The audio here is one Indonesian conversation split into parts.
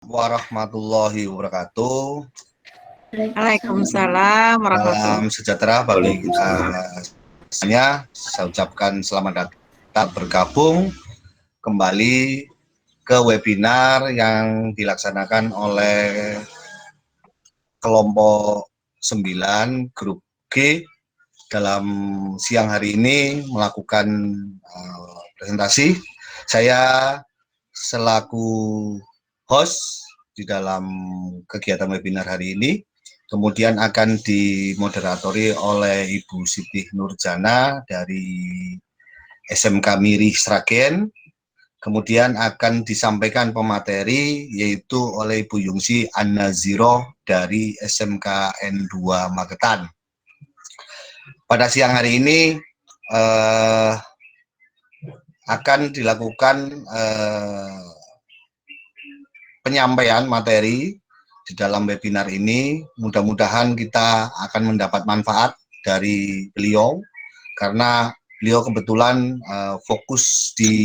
warahmatullahi wabarakatuh. Waalaikumsalam warahmatullahi Salam sejahtera bagi kita semuanya. Saya ucapkan selamat datang bergabung kembali ke webinar yang dilaksanakan oleh kelompok 9 grup G dalam siang hari ini melakukan presentasi. Saya selaku host di dalam kegiatan webinar hari ini, kemudian akan dimoderatori oleh Ibu Siti Nurjana dari SMK Miri Sragen. Kemudian akan disampaikan pemateri yaitu oleh Ibu Yungsi An-Naziro dari SMK N2 Magetan. Pada siang hari ini akan dilakukan penyampaian materi di dalam webinar ini. Mudah-mudahan kita akan mendapat manfaat dari beliau karena beliau kebetulan fokus di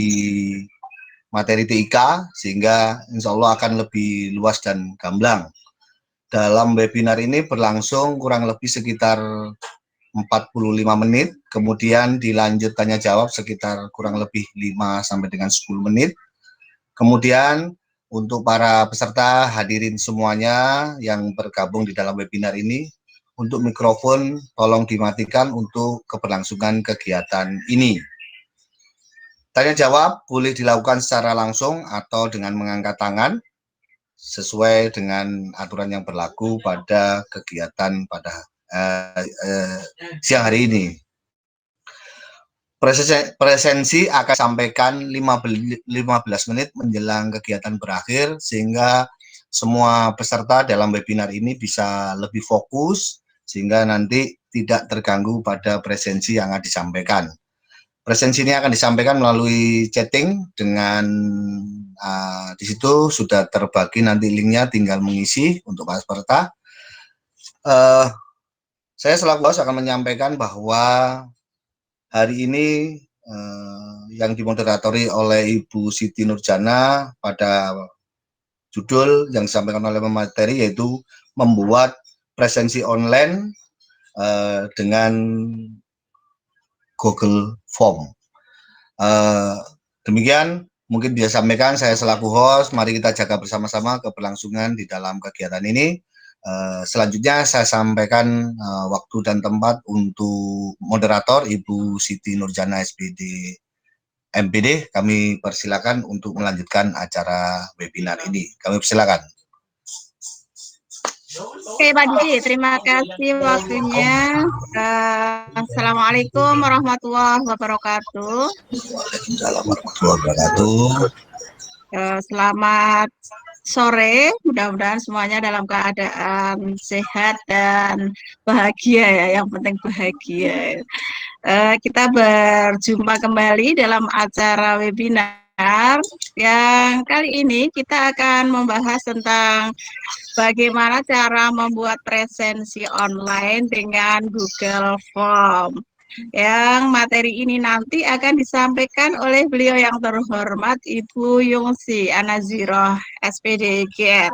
materi TIK sehingga insya Allah akan lebih luas dan gamblang. Dalam webinar ini berlangsung kurang lebih sekitar 45 menit, kemudian dilanjut tanya jawab sekitar kurang lebih 5 sampai dengan 10 menit. Kemudian untuk para peserta hadirin semuanya yang bergabung di dalam webinar ini, untuk mikrofon tolong dimatikan untuk keberlangsungan kegiatan ini. Tanya jawab boleh dilakukan secara langsung atau dengan mengangkat tangan sesuai dengan aturan yang berlaku pada kegiatan pada siang hari ini. Presensi akan sampaikan 15 menit menjelang kegiatan berakhir sehingga semua peserta dalam webinar ini bisa lebih fokus sehingga nanti tidak terganggu pada presensi yang akan disampaikan. Presensi ini akan disampaikan melalui chatting dengan di situ sudah terbagi nanti linknya, tinggal mengisi untuk para peserta. Saya selaku host akan menyampaikan bahwa hari ini yang dimoderatori oleh Ibu Siti Nurjana pada judul yang disampaikan oleh pemateri yaitu membuat presensi online dengan Google Form. Demikian mungkin bisa sampaikan saya selaku host. Mari kita jaga bersama-sama keberlangsungan di dalam kegiatan ini. Selanjutnya saya sampaikan waktu dan tempat untuk moderator Ibu Siti Nurjana SPD MPD. Kami persilakan untuk melanjutkan acara webinar ini. Kami persilakan. Oke Pak Didi, terima kasih waktunya. Assalamualaikum warahmatullahi wabarakatuh. Waalaikumsalam warahmatullahi wabarakatuh. Selamat sore, mudah-mudahan semuanya dalam keadaan sehat dan bahagia ya, yang penting bahagia. Kita berjumpa kembali dalam acara webinar yang kali ini kita akan membahas tentang bagaimana cara membuat presensi online dengan Google Form. Yang materi ini nanti akan disampaikan oleh beliau yang terhormat Ibu Yungsi An-Naziro SPD GR.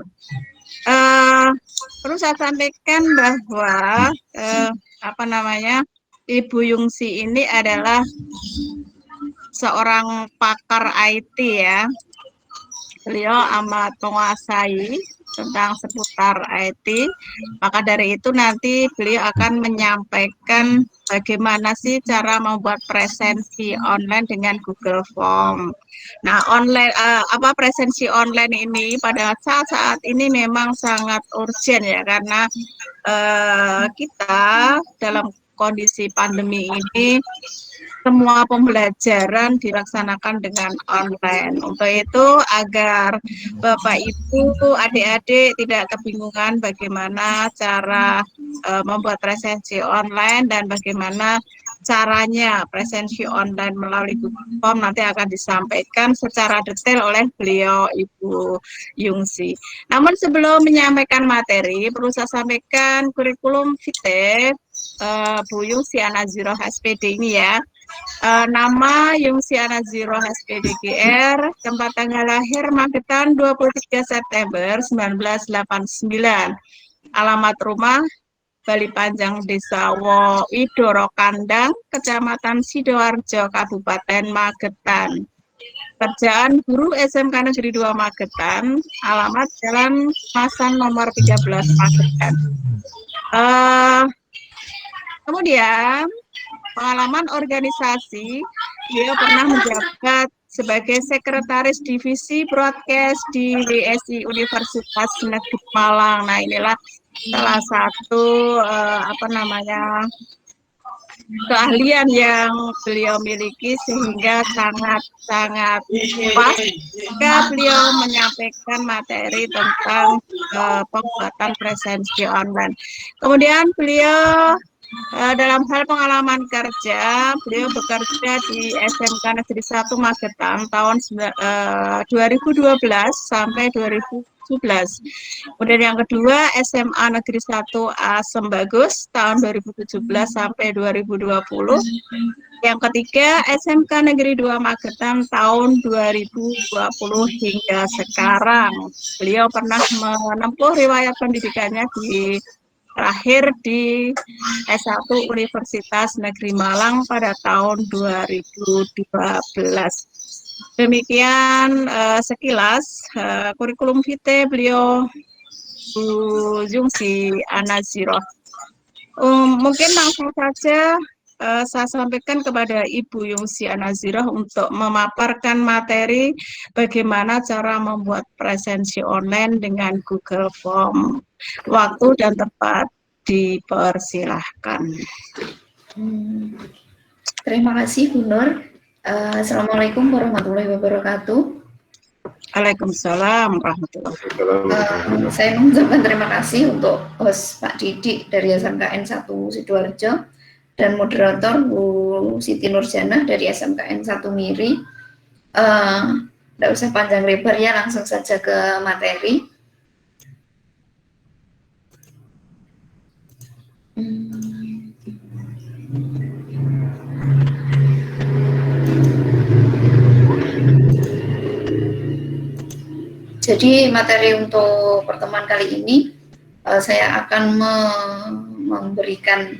Perlu saya sampaikan bahwa Ibu Yungsi ini adalah seorang pakar IT ya. Beliau amat menguasai tentang seputar IT, maka dari itu nanti beliau akan menyampaikan bagaimana sih cara membuat presensi online dengan Google Form. Nah, presensi online ini pada saat ini memang sangat urgent ya, karena kita dalam kondisi pandemi ini semua pembelajaran dilaksanakan dengan online. Untuk itu, agar Bapak, Ibu, adik-adik tidak kebingungan bagaimana cara membuat presensi online dan bagaimana caranya presensi online melalui Google Form nanti akan disampaikan secara detail oleh beliau Ibu Yungsi. Namun sebelum menyampaikan materi, perlu saya sampaikan kurikulum vitae Bu Yungsiana Ziro SPD ini ya. Nama Yungsiana Ziro SPD GR, tempat tanggal lahir Magetan 23 September 1989. Alamat rumah Bali Panjang Desa Widoro Kandang, Kecamatan Sidoarjo, Kabupaten Magetan. Kerjaan guru SMK Negeri 2 Magetan, alamat Jalan Masan nomor 13 Magetan. Kemudian pengalaman organisasi, beliau pernah menjabat sebagai sekretaris divisi broadcast di WSI Universitas Negeri Malang. Nah, inilah salah satu keahlian yang beliau miliki sehingga sangat pas jika beliau menyampaikan materi tentang pembuatan presensi online. Kemudian beliau dalam hal pengalaman kerja, beliau bekerja di SMK Negeri 1 Magetan tahun 2012 sampai 2017. Kemudian yang kedua SMA Negeri 1 Asem Bagus tahun 2017 sampai 2020. Yang ketiga SMK Negeri 2 Magetan tahun 2020 hingga sekarang. Beliau pernah menempuh riwayat pendidikannya terakhir di S1 Universitas Negeri Malang pada tahun 2012. Demikian sekilas kurikulum vitae beliau Bu Yungsiana Ziro. Mungkin langsung saja saya sampaikan kepada Ibu Yungsiana Ziro untuk memaparkan materi bagaimana cara membuat presensi online dengan Google Form. Waktu dan tempat dipersilahkan. Terima kasih Bu Nur. Assalamualaikum warahmatullahi wabarakatuh. Waalaikumsalam warahmatullahi wabarakatuh. Saya mengucapkan terima kasih untuk host Pak Didik dari SMKN 1 Sidoarjo dan moderator Bu Siti Nurjana dari SMKN 1 Miri. Tidak usah panjang lebar ya, langsung saja ke materi. Jadi materi untuk pertemuan kali ini saya akan memberikan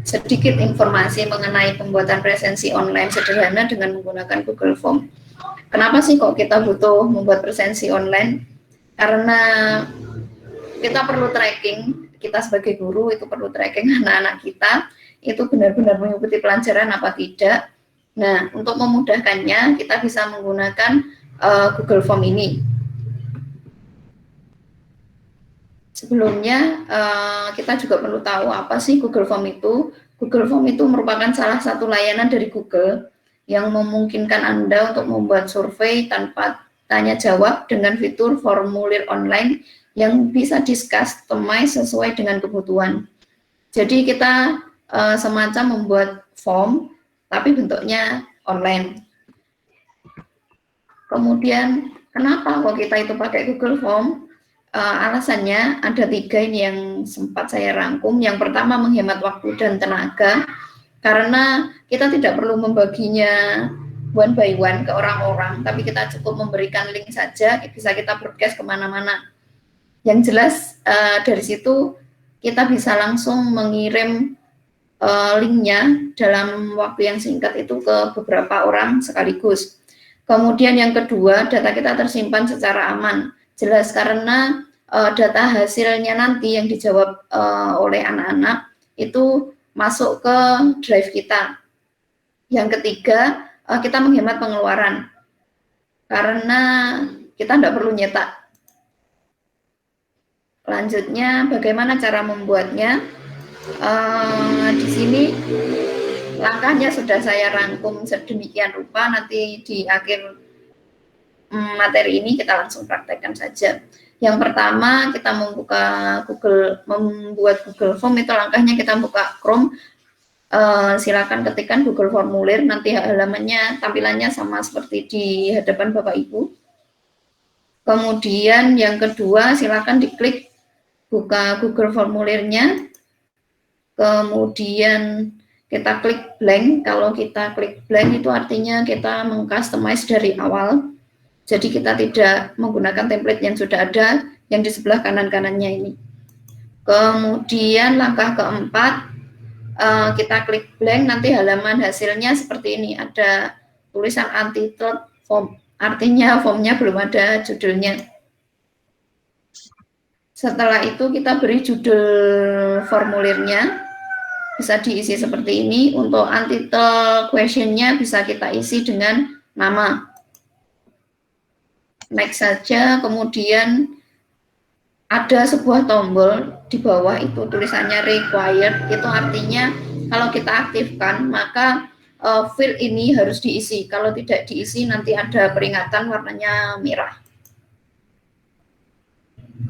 sedikit informasi mengenai pembuatan presensi online sederhana dengan menggunakan Google Form. Kenapa sih kok kita butuh membuat presensi online? Karena kita perlu tracking, kita sebagai guru itu perlu tracking anak-anak kita itu benar-benar mengikuti pelajaran apa tidak. Nah, untuk memudahkannya kita bisa menggunakan Google Form ini. Sebelumnya kita juga perlu tahu apa sih Google Form itu. Google Form itu merupakan salah satu layanan dari Google yang memungkinkan Anda untuk membuat survei tanpa tanya jawab dengan fitur formulir online yang bisa di-customize sesuai dengan kebutuhan. Jadi kita semacam membuat form tapi bentuknya online. Kemudian kenapa kok kita itu pakai Google Form? Alasannya ada 3 ini yang sempat saya rangkum. Yang pertama menghemat waktu dan tenaga karena kita tidak perlu membaginya one by one ke orang-orang, tapi kita cukup memberikan link saja, bisa kita broadcast kemana-mana. Yang jelas dari situ kita bisa langsung mengirim linknya dalam waktu yang singkat itu ke beberapa orang sekaligus. Kemudian yang kedua, data kita tersimpan secara aman. Jelas karena data hasilnya nanti yang dijawab oleh anak-anak itu masuk ke drive kita. Yang ketiga, kita menghemat pengeluaran karena kita tidak perlu nyetak. Lanjutnya, bagaimana cara membuatnya? Di sini langkahnya sudah saya rangkum sedemikian rupa. Nanti di akhir materi ini kita langsung praktekkan saja. Yang pertama kita membuat Google Form itu langkahnya kita buka Chrome. Silakan ketikkan Google Formulir, nanti halamannya tampilannya sama seperti di hadapan Bapak Ibu. Kemudian yang kedua silakan diklik buka Google Formulirnya. Kemudian kita klik blank. Kalau kita klik blank itu artinya kita mengcustomize dari awal. Jadi kita tidak menggunakan template yang sudah ada yang di sebelah kanan-kanannya ini. Kemudian langkah keempat, kita klik blank, nanti halaman hasilnya seperti ini. Ada tulisan untitled form, artinya formnya belum ada judulnya. Setelah itu kita beri judul formulirnya. Bisa diisi seperti ini. Untuk untitled questionnya bisa kita isi dengan nama. Next saja, kemudian ada sebuah tombol di bawah itu tulisannya required. Itu artinya kalau kita aktifkan maka field ini harus diisi. Kalau tidak diisi nanti ada peringatan warnanya merah.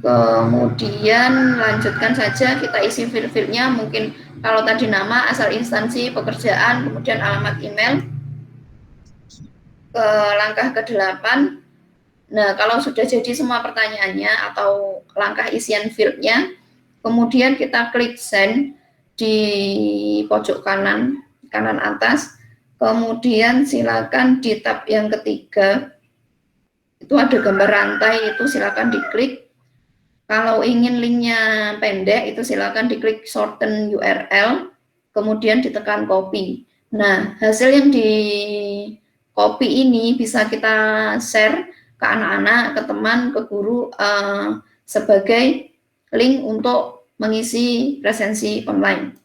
Kemudian lanjutkan saja, kita isi field-fieldnya. Mungkin kalau tadi nama, asal instansi, pekerjaan, kemudian alamat email. Ke langkah ke-8. Nah, kalau sudah jadi semua pertanyaannya atau langkah isian field-nya, kemudian kita klik send di pojok kanan atas. Kemudian silakan di tab yang ketiga, itu ada gambar rantai, itu silakan diklik. Kalau ingin linknya pendek, itu silakan diklik shorten URL, kemudian ditekan copy. Nah, hasil yang di copy ini bisa kita share ke anak-anak, ke teman, ke guru sebagai link untuk mengisi presensi online.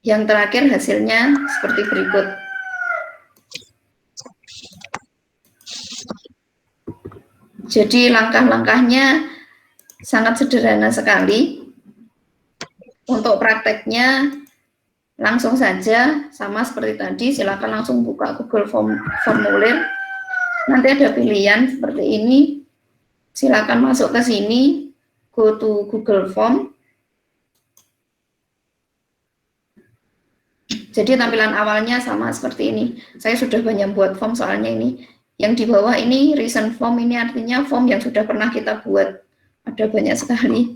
Yang terakhir hasilnya seperti berikut. Jadi langkah-langkahnya sangat sederhana sekali. Untuk prakteknya langsung saja sama seperti tadi, silakan langsung buka Google Formulir. Nanti ada pilihan seperti ini. Silakan masuk ke sini, go to Google Form. Jadi tampilan awalnya sama seperti ini. Saya sudah banyak buat form soalnya ini. Yang di bawah ini recent form, ini artinya form yang sudah pernah kita buat. Ada banyak sekali.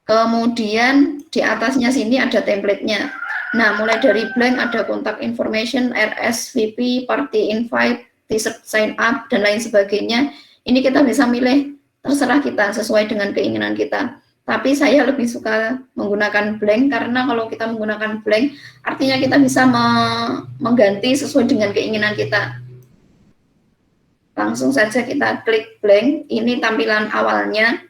Kemudian di atasnya sini ada template-nya. Nah, mulai dari blank ada contact information, RSVP, party invite, t-shirt sign up, dan lain sebagainya. Ini kita bisa milih, terserah kita sesuai dengan keinginan kita. Tapi saya lebih suka menggunakan blank, karena kalau kita menggunakan blank, artinya kita bisa mengganti sesuai dengan keinginan kita. Langsung saja kita klik blank. Ini tampilan awalnya.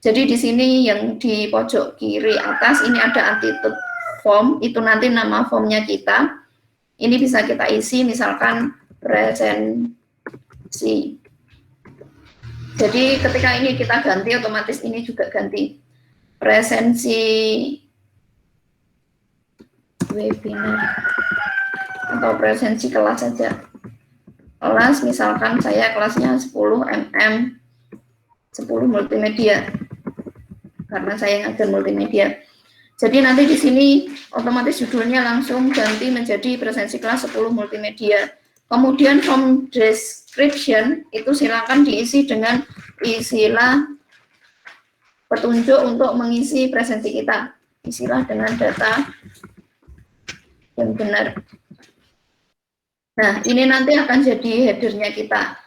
Jadi di sini yang di pojok kiri atas ini ada untitled form, itu nanti nama formnya kita. Ini bisa kita isi misalkan presensi. Jadi ketika ini kita ganti, otomatis ini juga ganti. Presensi webinar atau presensi kelas saja. Kelas, misalkan saya kelasnya 10 MM 10 multimedia, karena saya ngajar multimedia. Jadi nanti di sini otomatis judulnya langsung ganti menjadi presensi kelas 10 multimedia. Kemudian form description itu silakan diisi dengan istilah petunjuk untuk mengisi presensi kita. Isilah dengan data yang benar. Nah, ini nanti akan jadi headernya kita.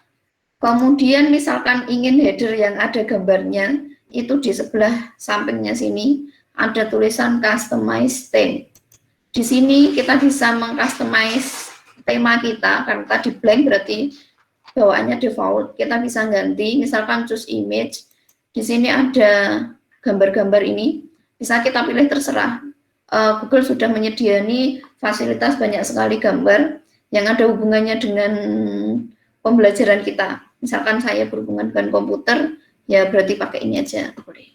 Kemudian misalkan ingin header yang ada gambarnya, itu di sebelah sampingnya sini ada tulisan customize theme. Di sini kita bisa mengcustomize tema kita, karena tadi blank berarti bawaannya default. Kita bisa ganti, misalkan choose image. Di sini ada gambar-gambar ini, bisa kita pilih terserah. Google sudah menyediani fasilitas banyak sekali gambar yang ada hubungannya dengan pembelajaran kita. Misalkan saya berhubungan dengan komputer, ya berarti pakai ini aja. Boleh.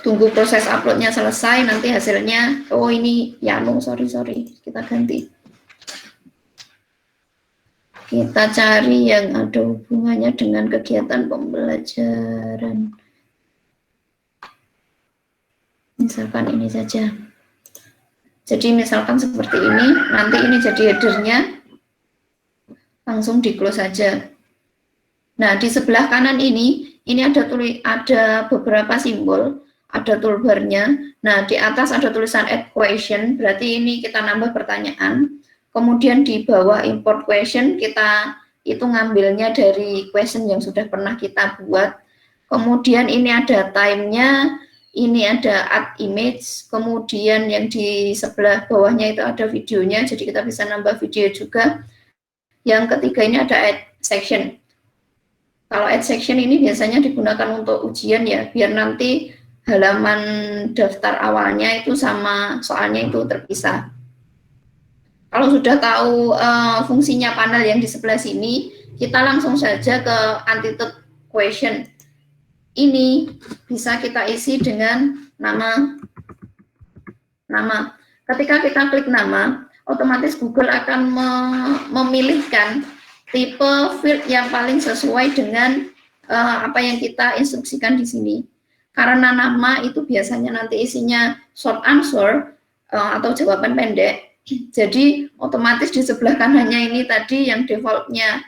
Tunggu proses uploadnya selesai, nanti hasilnya, oh ini Yano, sorry, kita ganti. Kita cari yang ada hubungannya dengan kegiatan pembelajaran. Misalkan ini saja. Jadi misalkan seperti ini, nanti ini jadi headernya, langsung di close saja. Nah, di sebelah kanan ini ini ada beberapa simbol, ada toolbarnya. Nah, di atas ada tulisan add question, berarti ini kita nambah pertanyaan. Kemudian di bawah import question, kita itu ngambilnya dari question yang sudah pernah kita buat. Kemudian ini ada time-nya, ini ada add image, kemudian yang di sebelah bawahnya itu ada videonya, jadi kita bisa nambah video juga. Yang ketiga ini ada add section. Kalau add section ini biasanya digunakan untuk ujian ya, biar nanti halaman daftar awalnya itu sama soalnya itu terpisah. Kalau sudah tahu fungsinya panel yang di sebelah sini, kita langsung saja ke annotated question. Ini bisa kita isi dengan nama. Ketika kita klik nama, otomatis Google akan memilihkan tipe field yang paling sesuai dengan apa yang kita instruksikan di sini. Karena nama itu biasanya nanti isinya short answer atau jawaban pendek, jadi otomatis di sebelah kanannya ini tadi yang defaultnya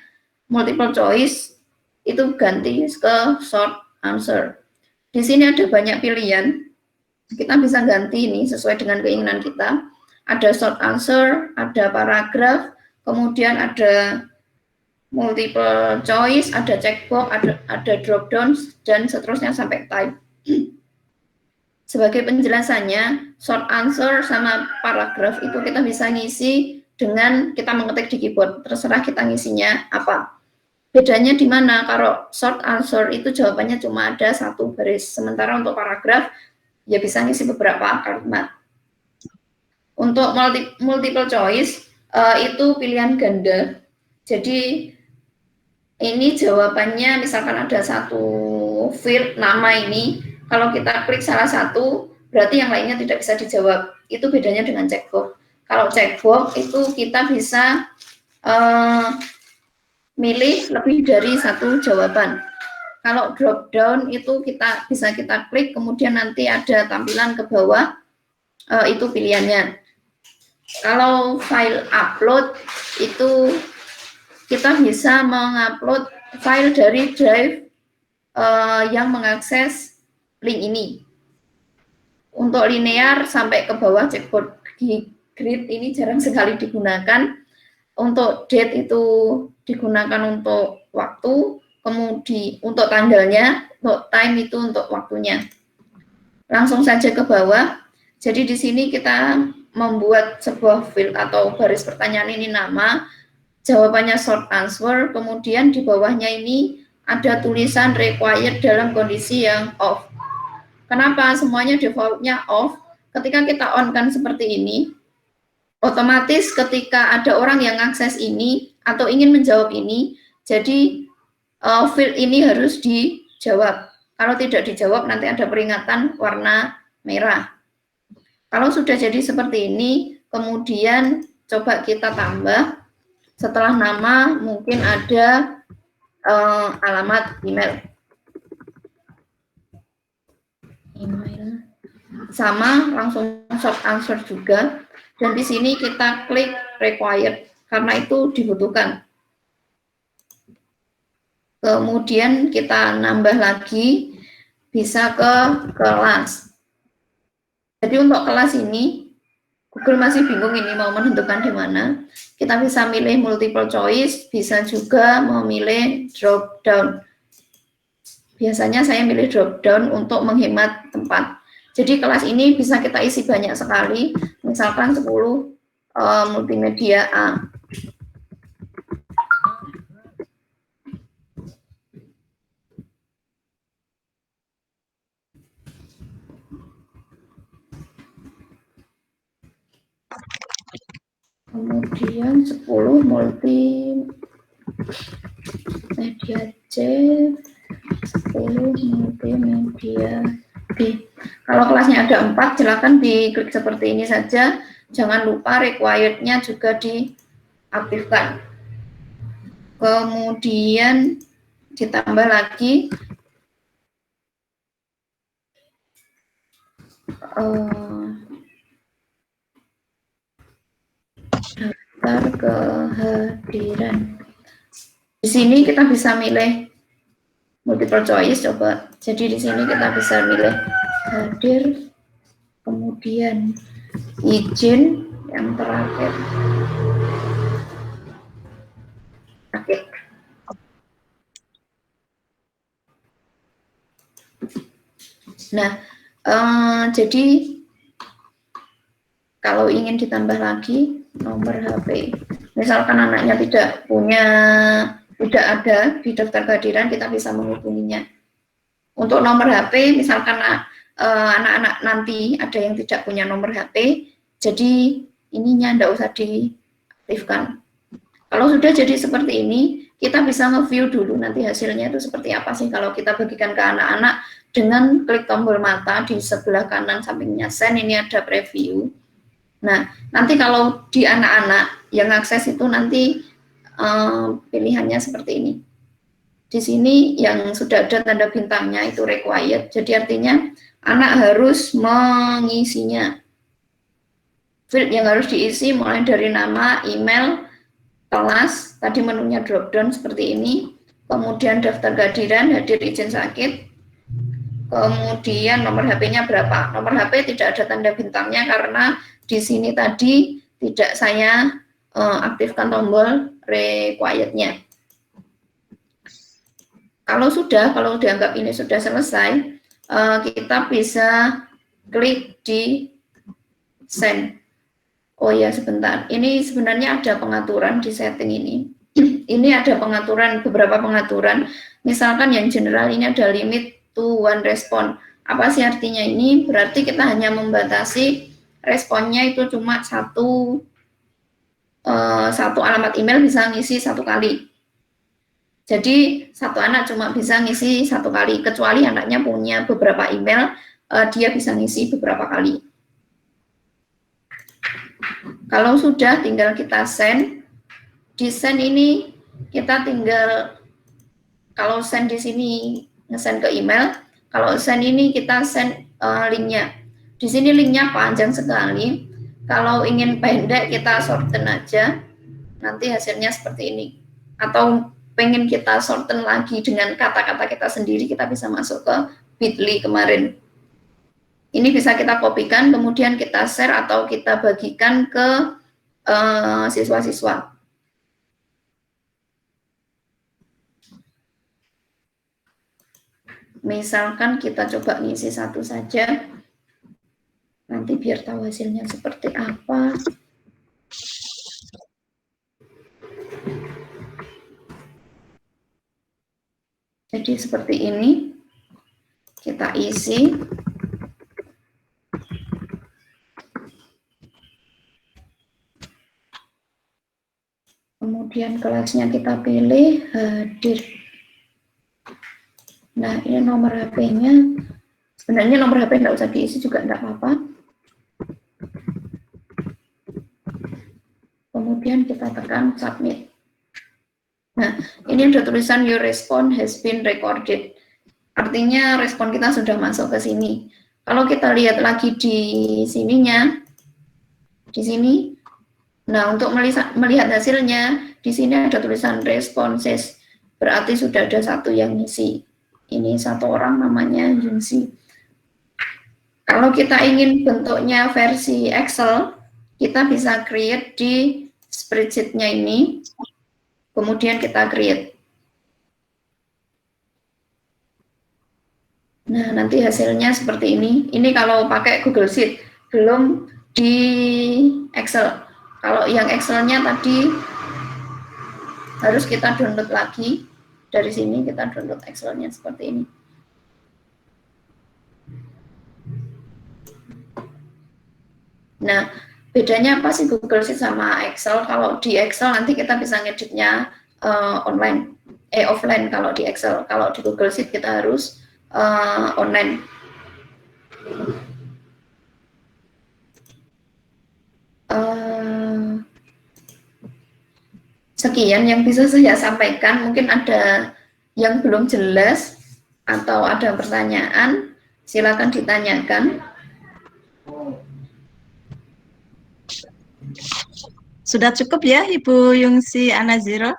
multiple choice itu ganti ke short answer. Di sini ada banyak pilihan, kita bisa ganti ini sesuai dengan keinginan kita. Ada short answer, ada paragraf, kemudian ada multiple choice, ada checkbox, ada drop down, dan seterusnya sampai type. Sebagai penjelasannya, short answer sama paragraf itu kita bisa ngisi dengan kita mengetik di keyboard, terserah kita ngisinya apa. Bedanya di mana? Kalau short answer itu jawabannya cuma ada satu baris, sementara untuk paragraf ya bisa ngisi beberapa kalimat. Untuk multiple choice itu pilihan ganda. Jadi ini jawabannya misalkan ada satu field nama ini, kalau kita klik salah satu berarti yang lainnya tidak bisa dijawab. Itu bedanya dengan checkbox. Kalau checkbox itu kita bisa milih lebih dari satu jawaban. Kalau drop down itu kita bisa klik, kemudian nanti ada tampilan ke bawah, itu pilihannya. Kalau file upload itu kita bisa mengupload file dari drive yang mengakses link ini. Untuk linear sampai ke bawah checkboard grid ini jarang sekali digunakan. Untuk date itu digunakan untuk waktu, kemudian untuk tanggalnya, untuk time itu untuk waktunya. Langsung saja ke bawah. Jadi di sini kita membuat sebuah field atau baris pertanyaan ini nama, jawabannya short answer, kemudian di bawahnya ini ada tulisan required dalam kondisi yang off. Kenapa semuanya defaultnya off? Ketika kita on kan seperti ini, otomatis ketika ada orang yang akses ini atau ingin menjawab ini, jadi field ini harus dijawab. Kalau tidak dijawab nanti ada peringatan warna merah. Kalau sudah jadi seperti ini, kemudian coba kita tambah. Setelah nama mungkin ada alamat email. Sama langsung short answer juga. Dan di sini kita klik required, karena itu dibutuhkan. Kemudian kita nambah lagi, bisa ke kelas. Jadi untuk kelas ini, Google masih bingung ini mau menentukan di mana. Kita bisa milih multiple choice, bisa juga memilih drop down. Biasanya saya milih drop down untuk menghemat tempat. Jadi kelas ini bisa kita isi banyak sekali, misalkan 10 multimedia A. Kemudian 10 multimedia C, 10 multimedia B. Kalau kelasnya ada 4, silakan diklik seperti ini saja. Jangan lupa required-nya juga diaktifkan. Kemudian ditambah lagi daftar kehadiran. Di sini kita bisa milih multiple choice coba. Jadi di sini kita bisa milih hadir, kemudian izin yang terakhir. Oke. Nah, jadi kalau ingin ditambah lagi nomor HP, misalkan anaknya tidak ada di daftar kehadiran, kita bisa menghubunginya. Untuk nomor HP, misalkan anak-anak nanti ada yang tidak punya nomor HP, jadi ininya tidak usah diaktifkan. Kalau sudah jadi seperti ini, kita bisa nge-view dulu nanti hasilnya itu seperti apa sih kalau kita bagikan ke anak-anak dengan klik tombol mata di sebelah kanan sampingnya send, ini ada preview. Nah, nanti kalau di anak-anak yang akses itu nanti pilihannya seperti ini. Di sini yang sudah ada tanda bintangnya itu required, jadi artinya anak harus mengisinya. Field yang harus diisi mulai dari nama, email, kelas, tadi menunya drop down seperti ini, kemudian daftar kehadiran, hadir izin sakit, kemudian nomor HP-nya berapa. Nomor HP tidak ada tanda bintangnya karena di sini tadi tidak saya aktifkan tombol required-nya. Kalau dianggap ini sudah selesai, kita bisa klik di send. Oh ya, sebentar. Ini sebenarnya ada pengaturan di setting ini. Ini ada beberapa pengaturan. Misalkan yang general ini ada limit to one respon. Apa sih artinya ini? Berarti kita hanya membatasi responnya itu cuma satu alamat email bisa ngisi satu kali. Jadi satu anak cuma bisa ngisi satu kali. Kecuali anaknya punya beberapa email, dia bisa ngisi beberapa kali. Kalau sudah, tinggal kita send. Di send ini kita tinggal, kalau send di sini nge-send ke email, kalau send ini kita send linknya. Di sini linknya panjang sekali. Kalau ingin pendek kita shorten aja. Nanti hasilnya seperti ini. Atau pengen kita shorten lagi dengan kata-kata kita sendiri, kita bisa masuk ke Bitly kemarin. Ini bisa kita kopikan, kemudian kita share atau kita bagikan ke siswa-siswa. Misalkan kita coba ngisi satu saja, nanti biar tahu hasilnya seperti apa. Jadi seperti ini, kita isi. Kemudian kelasnya kita pilih hadir. Nah, ini nomor HP-nya. Sebenarnya nomor HP nggak usah diisi juga nggak apa-apa. Kemudian kita tekan submit. Nah, ini ada tulisan your response has been recorded. Artinya respon kita sudah masuk ke sini. Kalau kita lihat lagi di sininya, di sini. Nah, untuk melihat hasilnya, di sini ada tulisan responses. Berarti sudah ada satu yang ngisi. Ini satu orang namanya Yunsi. Kalau kita ingin bentuknya versi Excel, kita bisa create di spreadsheet-nya ini. Kemudian kita create. Nah, nanti hasilnya seperti ini. Ini kalau pakai Google Sheet, belum di Excel. Kalau yang Excel-nya tadi harus kita download lagi. Dari sini kita download Excel-nya seperti ini. Nah, bedanya apa sih Google Sheet sama Excel? Kalau di Excel nanti kita bisa ngeditnya offline kalau di Excel. Kalau di Google Sheet kita harus online. Sekian yang bisa saya sampaikan. Mungkin ada yang belum jelas atau ada pertanyaan, silakan ditanyakan. Sudah cukup ya Ibu Yungsi Anaziro?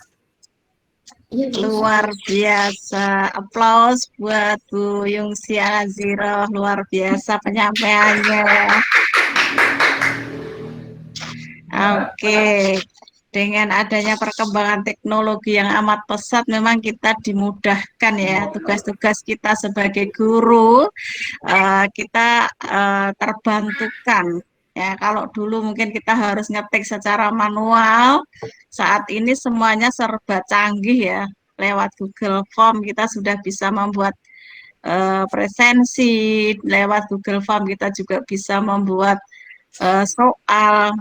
Iya, bisa. Luar biasa. Aplaus buat Bu Yungsi Anaziro. Luar biasa penyampaiannya. Oke. Dengan adanya perkembangan teknologi yang amat pesat, memang kita dimudahkan ya tugas-tugas kita sebagai guru, kita terbantukan. Ya, kalau dulu mungkin kita harus ngetik secara manual, saat ini semuanya serba canggih ya. Lewat Google Form kita sudah bisa membuat presensi, lewat Google Form kita juga bisa membuat soal.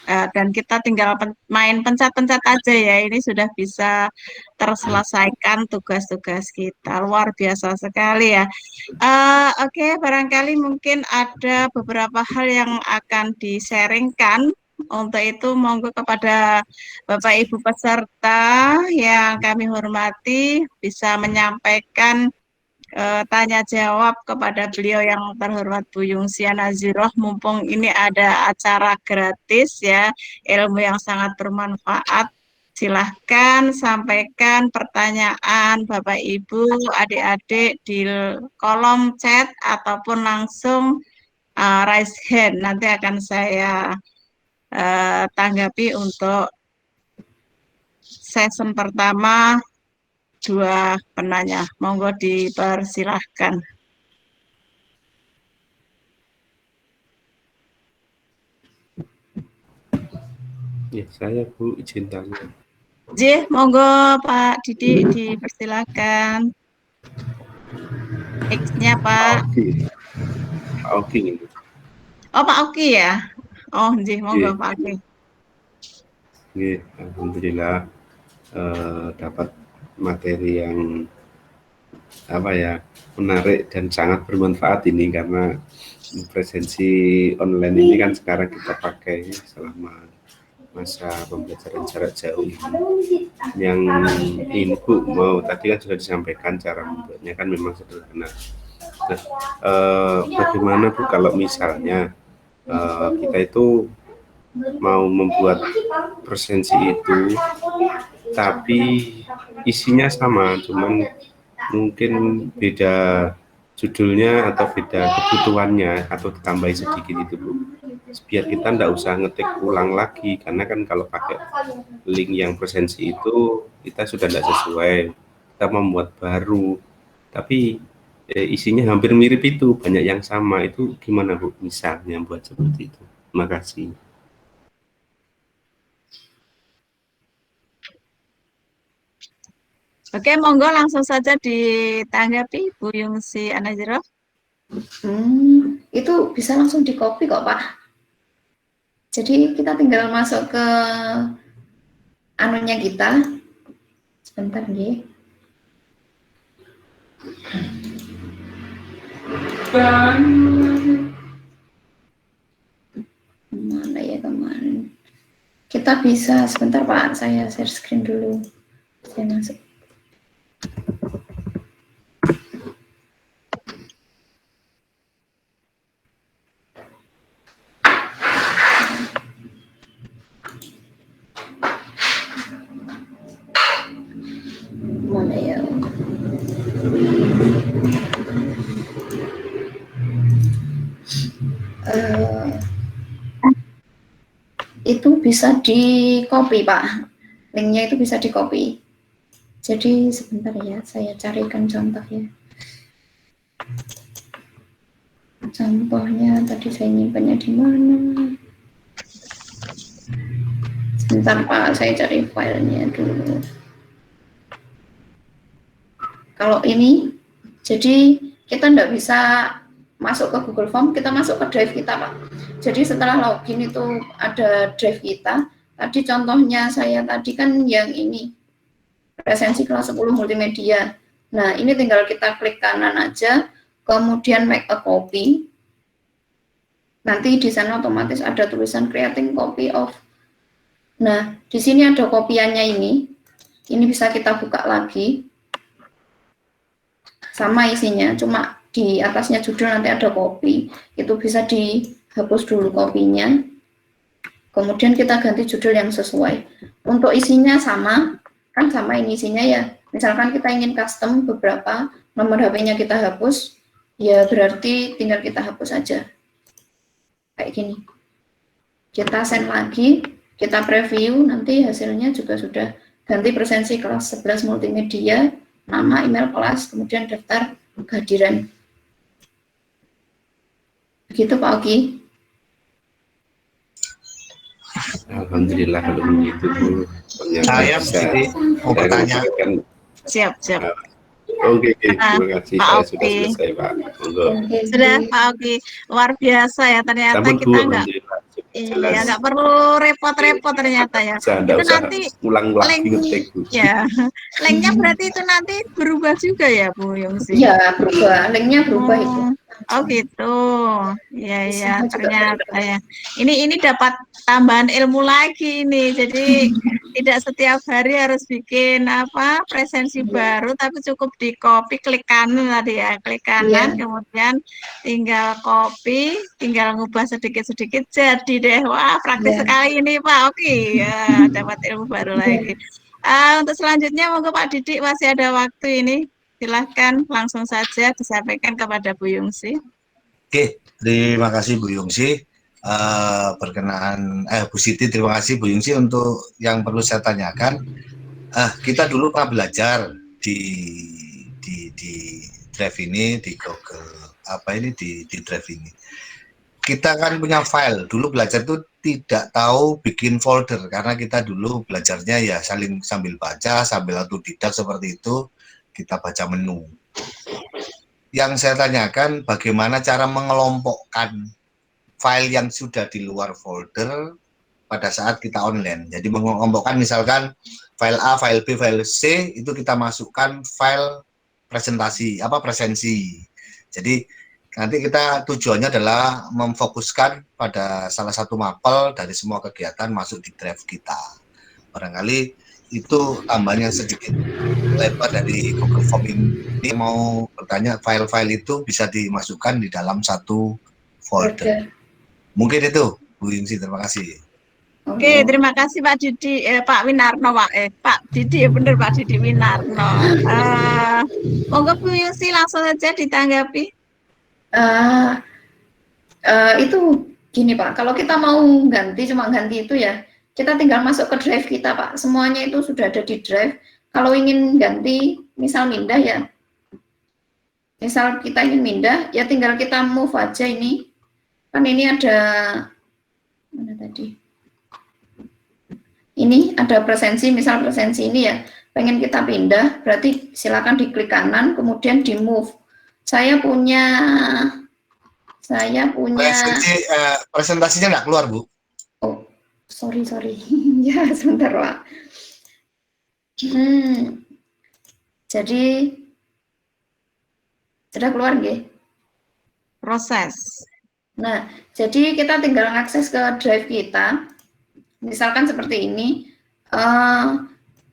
Dan kita tinggal main pencet-pencet aja ya, ini sudah bisa terselesaikan tugas-tugas kita. Luar biasa sekali ya. Oke, barangkali mungkin ada beberapa hal yang akan di-sharingkan. Untuk itu monggo kepada Bapak Ibu peserta yang kami hormati bisa menyampaikan tanya jawab kepada beliau yang terhormat Bu Yungsi Naziroh, mumpung ini ada acara gratis ya, ilmu yang sangat bermanfaat. Silahkan sampaikan pertanyaan Bapak Ibu, adik-adik di kolom chat ataupun langsung raise hand. Nanti akan saya tanggapi untuk session pertama 2 penanya. Monggo dipersilahkan. Ya, saya Bu izin tanya. Monggo Pak Didi dipersilakan. X-nya Pak. Pak Oki ini. Oh Pak Oki ya. Oh monggo Pak Oki. Alhamdulillah dapat materi yang menarik dan sangat bermanfaat ini, karena presensi online ini kan sekarang kita pakai selama masa pembelajaran jarak jauh ini. Yang ini Bu mau tadi kan sudah disampaikan cara membuatnya kan memang sederhana. Nah, bagaimana Bu kalau misalnya kita itu mau membuat presensi itu tapi isinya sama, cuman mungkin beda judulnya atau beda kebutuhannya atau ditambahi sedikit itu Bu, biar kita nggak usah ngetik ulang lagi, karena kan kalau pakai link yang presensi itu kita sudah tidak sesuai, kita membuat baru tapi isinya hampir mirip itu, banyak yang sama, itu gimana Bu misalnya buat seperti itu? Terima kasih. Oke, monggo langsung saja ditanggapi Bu Yungsi Anaziro. Itu bisa langsung di copy kok Pak. Jadi kita tinggal masuk ke anunya kita. Sebentar nih. Mana ya kemarin? Kita bisa, sebentar Pak, saya share screen dulu. Saya masuk. Mana ya? Itu bisa di copy Pak, linknya itu bisa di copy. Jadi sebentar ya, saya carikan contoh ya. Contohnya tadi saya nyimpannya di mana? Sebentar Pak, saya cari filenya dulu. Kalau ini, jadi kita tidak bisa masuk ke Google Form, kita masuk ke drive kita Pak. Jadi setelah login itu ada drive kita. Tadi contohnya saya tadi kan yang ini, presensi kelas 10 multimedia. Nah ini tinggal kita klik kanan aja, kemudian make a copy. Nanti di sana otomatis ada tulisan creating copy of. Nah di sini ada kopiannya ini bisa kita buka lagi. Sama isinya, cuma di atasnya judul nanti ada copy, itu bisa dihapus dulu kopinya, kemudian kita ganti judul yang sesuai. Untuk isinya sama, kan sama ini isinya ya. Misalkan kita ingin custom beberapa nomor HP-nya kita hapus, ya berarti tinggal kita hapus aja. Kayak gini. Kita send lagi, kita preview, nanti hasilnya juga sudah ganti presensi kelas 11 multimedia, nama, email kelas, kemudian daftar kehadiran. Begitu Pak Oki. Alhamdulillah kalau begitu Bu. Saya mau bertanya. Siap. Oke, terima kasih. Pak Saya Oki. sudah selesai Pak. Monggo. Sudah Pak Oki, luar biasa ya ternyata Sampun, Bu, kita nggak. alhamdulillah. Iya, nggak perlu repot-repot ternyata ya. Nggak Itu usah nanti ulang-ulang link, ngetik Bu. ya, linknya berarti itu nanti berubah juga ya Bu Yungsi? Iya, berubah. Linknya berubah itu. Oh gitu, ya Sama juga ternyata ya. Ini dapat tambahan ilmu lagi ini. Jadi tidak setiap hari harus bikin apa presensi baru, tapi cukup di copy, klik kanan tadi ya, klik kanan, kemudian tinggal copy, tinggal ngubah sedikit-sedikit jadi deh. Wah praktis sekali ini Pak. Oke, ya dapat ilmu baru lagi. Untuk selanjutnya monggo Pak Didik, masih ada waktu ini. Silahkan langsung saja disampaikan kepada Bu Yungsi. Oke, terima kasih Bu Yungsi. Bu Siti, terima kasih Bu Yungsi untuk yang perlu saya tanyakan. Kita dulu pernah belajar di Drive ini, di Google di Drive ini. Kita kan punya file. Dulu belajar itu tidak tahu bikin folder karena kita dulu belajarnya ya saling sambil baca, sambil otodidak seperti itu. Kita baca menu. Yang saya tanyakan bagaimana cara mengelompokkan file yang sudah di luar folder pada saat kita online. Jadi mengelompokkan misalkan file A, file B, file C itu kita masukkan file presensi. Jadi nanti kita tujuannya adalah memfokuskan pada salah satu mapel dari semua kegiatan masuk di drive kita. Barangkali itu tambahannya sedikit lebar dari Google Form ini. Mau bertanya, file-file itu bisa dimasukkan di dalam satu folder. Mungkin itu Bu Yungsi, terima kasih. Oke, terima kasih Pak Didi, Pak Winarno, Pak Didi ya benar Pak Didi Winarno. Monggo Bu Yungsi langsung saja ditanggapi. Itu gini Pak, kalau kita mau cuma ganti itu ya, kita tinggal masuk ke drive kita Pak, semuanya itu sudah ada di drive. Kalau ingin ganti, misal mindah ya, misal kita ingin mindah, ya tinggal kita move aja ini. Kan ini ada, mana tadi? Ini ada presensi, misal presensi ini ya, pengen kita pindah, berarti silakan diklik kanan, kemudian di move. Saya punya presentasinya nggak keluar Bu. Oh, sorry. Ya, sebentar, Pak. Jadi, sudah keluar, nggih? Proses. Nah, jadi kita tinggal akses ke drive kita. Misalkan seperti ini.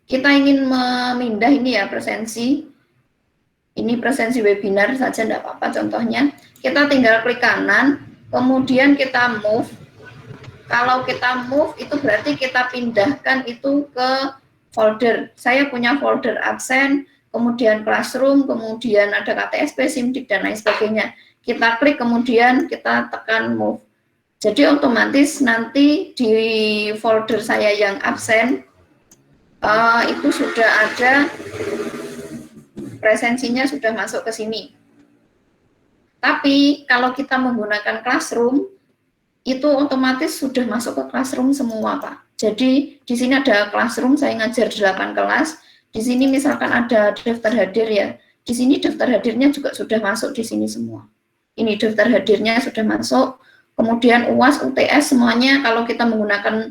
Kita ingin memindah ini ya, presensi. Ini presensi webinar saja, enggak apa-apa contohnya. Kita tinggal klik kanan, kemudian kita move. Kalau kita move itu berarti kita pindahkan itu ke folder. Saya punya folder absen, kemudian classroom, kemudian ada KTSP, SIMDIK, dan lain sebagainya. Kita klik, kemudian kita tekan move. Jadi otomatis nanti di folder saya yang absen, itu sudah ada presensinya, sudah masuk ke sini. Tapi kalau kita menggunakan classroom, itu otomatis sudah masuk ke classroom semua, Pak. Jadi di sini ada classroom, saya ngajar 8 kelas. Di sini misalkan ada daftar hadir ya. Di sini daftar hadirnya juga sudah masuk di sini semua. Ini daftar hadirnya sudah masuk. Kemudian UAS, UTS semuanya kalau kita menggunakan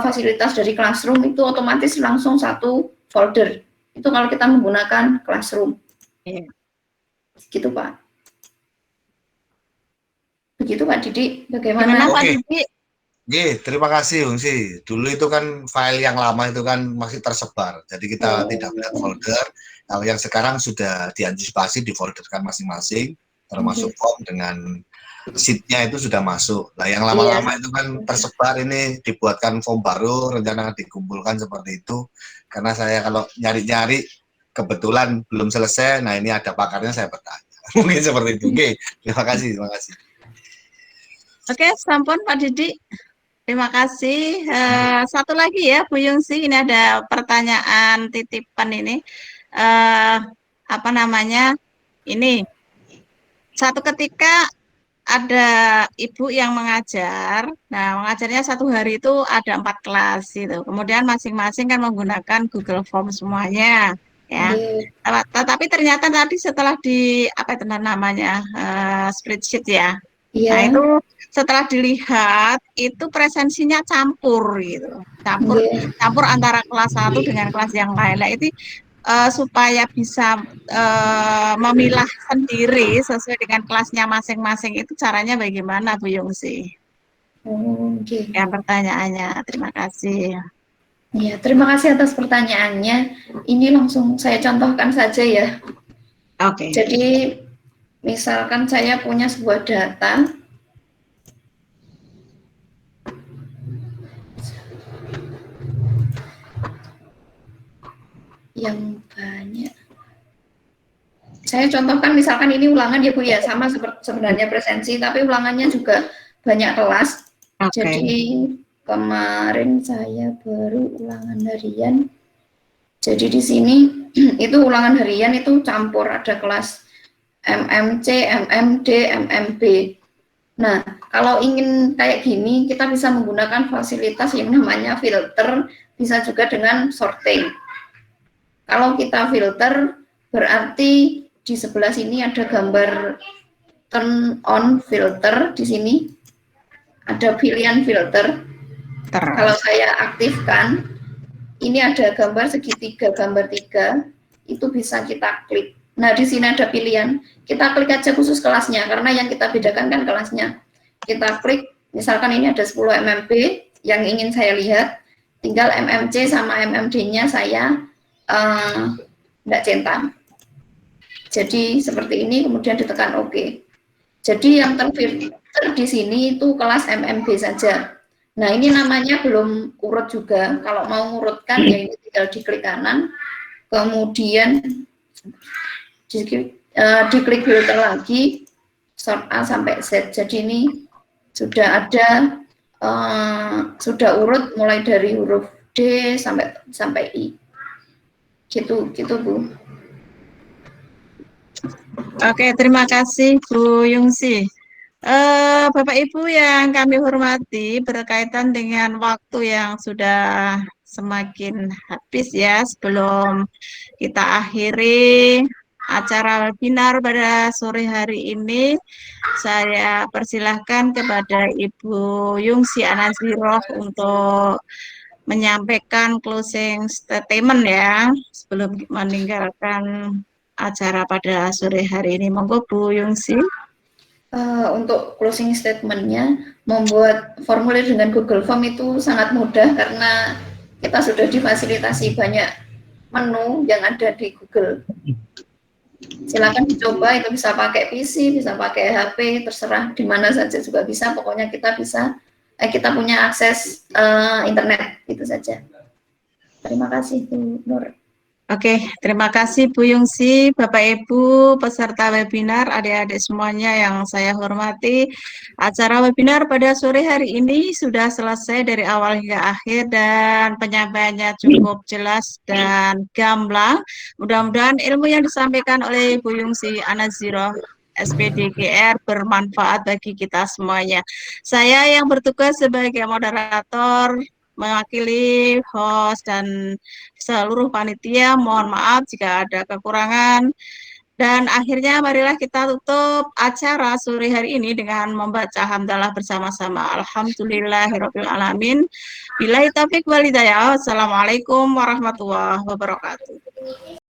fasilitas dari classroom itu otomatis langsung satu folder. Itu kalau kita menggunakan classroom. Gitu, Pak. Begitu Pak Didi, bagaimana? Pak Didi? Terima kasih Yungsi. Dulu itu kan file yang lama itu kan masih tersebar, jadi kita tidak melihat folder. Kalau yang sekarang sudah diantisipasi, difolderkan masing-masing, termasuk form dengan seatnya itu sudah masuk. Nah, yang Iya. lama-lama itu kan tersebar, ini dibuatkan form baru, rencana dikumpulkan seperti itu. Karena saya kalau nyari-nyari kebetulan belum selesai, nah ini ada pakarnya, saya bertanya. Mungkin seperti itu. Oke, terima kasih, terima kasih. Oke, sampun Pak Didi. Terima kasih. Satu lagi ya, Bu Yungsi, ini ada pertanyaan titipan ini. Apa namanya? Ini satu ketika ada ibu yang mengajar. Nah, mengajarnya satu hari itu ada 4 kelas gitu. Kemudian masing-masing kan menggunakan Google Form semuanya, ya. Iya. Tetapi ternyata tadi setelah di apa itu namanya spreadsheet ya. Iya. Nah, itu setelah dilihat itu presensinya campur gitu. Iya. Campur antara kelas 1 dengan kelas yang lain. Nah, itu supaya bisa memilah sendiri sesuai dengan kelasnya masing-masing, itu caranya bagaimana Bu Yungsi? Oke. Yang pertanyaannya, terima kasih. Ya, terima kasih atas pertanyaannya. Ini langsung saya contohkan saja ya. Oke. Jadi, misalkan saya punya sebuah data, yang banyak. Saya contohkan misalkan ini ulangan ya Bu ya, sama seperti sebenarnya presensi, tapi ulangannya juga banyak kelas. Oke. Jadi kemarin saya baru ulangan harian. Jadi di sini itu ulangan harian itu campur, ada kelas MMC, MMD, MMB. Nah, kalau ingin kayak gini, kita bisa menggunakan fasilitas yang namanya filter, bisa juga dengan sorting. Kalau kita filter, berarti di sebelah sini ada gambar turn on filter, di sini ada pilihan filter. Kalau saya aktifkan, ini ada gambar segitiga, gambar 3, itu bisa kita klik. Nah, di sini ada pilihan, kita klik aja khusus kelasnya, karena yang kita bedakan kan kelasnya. Kita klik, misalkan ini ada 10 MMB, yang ingin saya lihat, tinggal MMC sama MMD-nya saya tidak centang. Jadi seperti ini, kemudian ditekan OK. Jadi yang terfilter di sini itu kelas MMB saja. Nah, ini namanya belum urut juga. Kalau mau ngurutkan, ya ini tinggal diklik kanan, kemudian diklik filter lagi, sort A sampai Z. Jadi ini sudah ada, sudah urut mulai dari huruf D sampai I. Gitu Bu. Oke, terima kasih Bu Yungsi. Bapak Ibu yang kami hormati, berkaitan dengan waktu yang sudah semakin habis ya, sebelum kita akhiri acara webinar pada sore hari ini, saya persilahkan kepada Ibu Yungsi Anaziroh untuk menyampaikan closing statement ya, sebelum meninggalkan acara pada sore hari ini. Monggo Bu Yungsi. Untuk closing statement-nya, membuat formulir dengan Google Form itu sangat mudah karena kita sudah difasilitasi banyak menu yang ada di Google. Silakan dicoba, itu bisa pakai PC, bisa pakai HP, terserah di mana saja juga bisa. Pokoknya kita punya akses internet, itu saja. Terima kasih Bu Nur. Oke, terima kasih Bu Yungsi, Bapak Ibu peserta webinar, adik-adik semuanya yang saya hormati. Acara webinar pada sore hari ini sudah selesai dari awal hingga akhir dan penyampaiannya cukup jelas dan gamblang. Mudah-mudahan ilmu yang disampaikan oleh Bu Yungsi Anaziroh SPDGR bermanfaat bagi kita semuanya. Saya yang bertugas sebagai moderator, mewakili host dan seluruh panitia, mohon maaf jika ada kekurangan. Dan akhirnya marilah kita tutup acara sore hari ini dengan membaca hamdalah bersama-sama. Alhamdulillahirabbil alamin. Billahi taufiq wal hidayah. Wassalamualaikum warahmatullahi wabarakatuh.